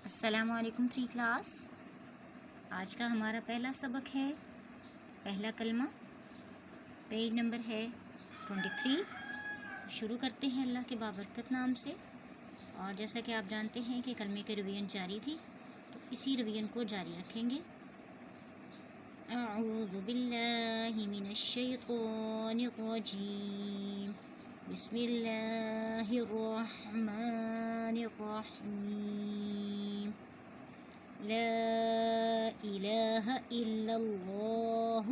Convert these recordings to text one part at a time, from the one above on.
السلام علیکم 3 کلاس۔ آج کا ہمارا پہلا سبق ہے، پہلا کلمہ، پیج نمبر ہے 23۔ شروع کرتے ہیں اللہ کے بابرکت نام سے۔ اور جیسا کہ آپ جانتے ہیں کہ کلمے کے رویان جاری تھی، تو اسی رویان کو جاری رکھیں گے۔ اعوذ باللہ من الشیطان الرجیم، بسم اللہ الرحمن الرحیم، لا الہ الا اللہ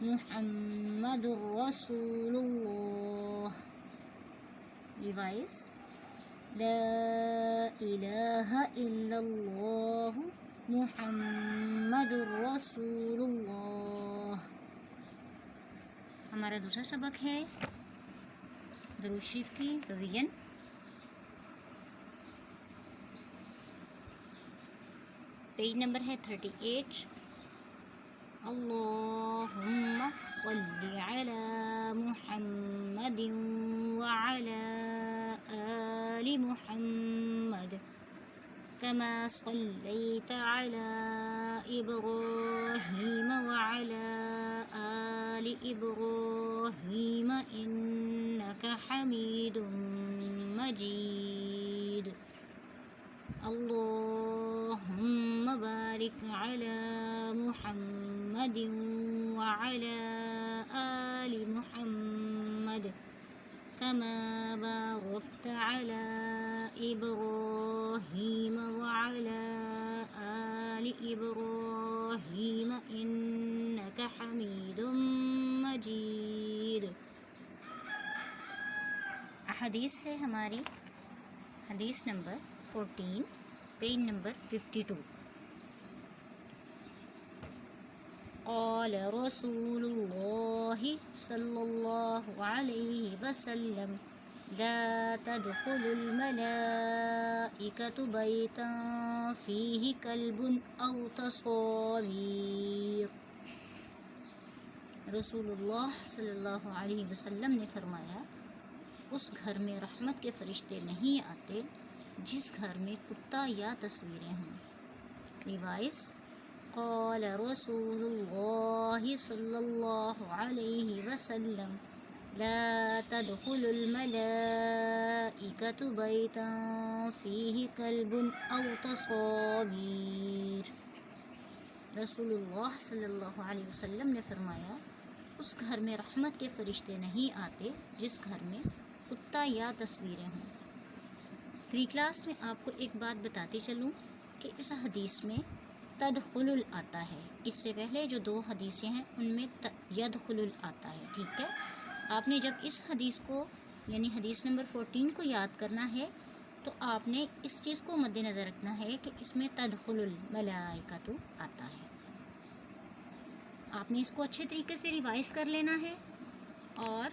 محمد رسول اللہ۔ ریوائز، لا الہ الا اللہ محمد رسول اللہ۔ ہمارا دوسرا سبق ہے درود شریف کی رویان۔ پیج نمبر ہے 38۔ اللہم صلی علی محمد وعلی آل محمد کما صلیت علی ابراہیم وعلی آل ابراہیم انک حمید مجید۔ اللہم بارک علی محمد وعلی آل محمد کما بارکت علی ابراہیم وعلی آل ابراہیم انک حمید مجید۔ احادیث ہے ہماری، حدیث نمبر 14، پیج نمبر 52۔ قال رسول اللہ صلی اللہ علیہ وسلم لا تدخل الملائکۃ بیتا فیہ کلب او تصاویر۔ رسول اللہ صلی اللہ علیہ وسلم نے فرمایا، اس گھر میں رحمت کے فرشتے نہیں آتے جس گھر میں کتا یا تصویریں ہوں۔ ریوائز، قال رسول اللہ صلی اللہ علیہ وسلم لا تدخل الملائکۃ بیتا فیہ کلب او تصاویر۔ رسول اللہ صلی اللہ علیہ وسلم نے فرمایا، اس گھر میں رحمت کے فرشتے نہیں آتے جس گھر میں کتا یا تصویریں ہوں۔ 3 کلاس میں آپ کو ایک بات بتاتی چلوں کہ اس حدیث میں تدخل آتا ہے۔ اس سے پہلے جو 2 حدیثیں ہیں ان میں یدخل آتا ہے، ٹھیک ہے؟ آپ نے جب اس حدیث کو یعنی حدیث نمبر 14 کو یاد کرنا ہے تو آپ نے اس چیز کو مد نظر رکھنا ہے کہ اس میں تدخل الملائکۃ آتا ہے۔ آپ نے اس کو اچھے طریقے سے ریوائز کر لینا ہے اور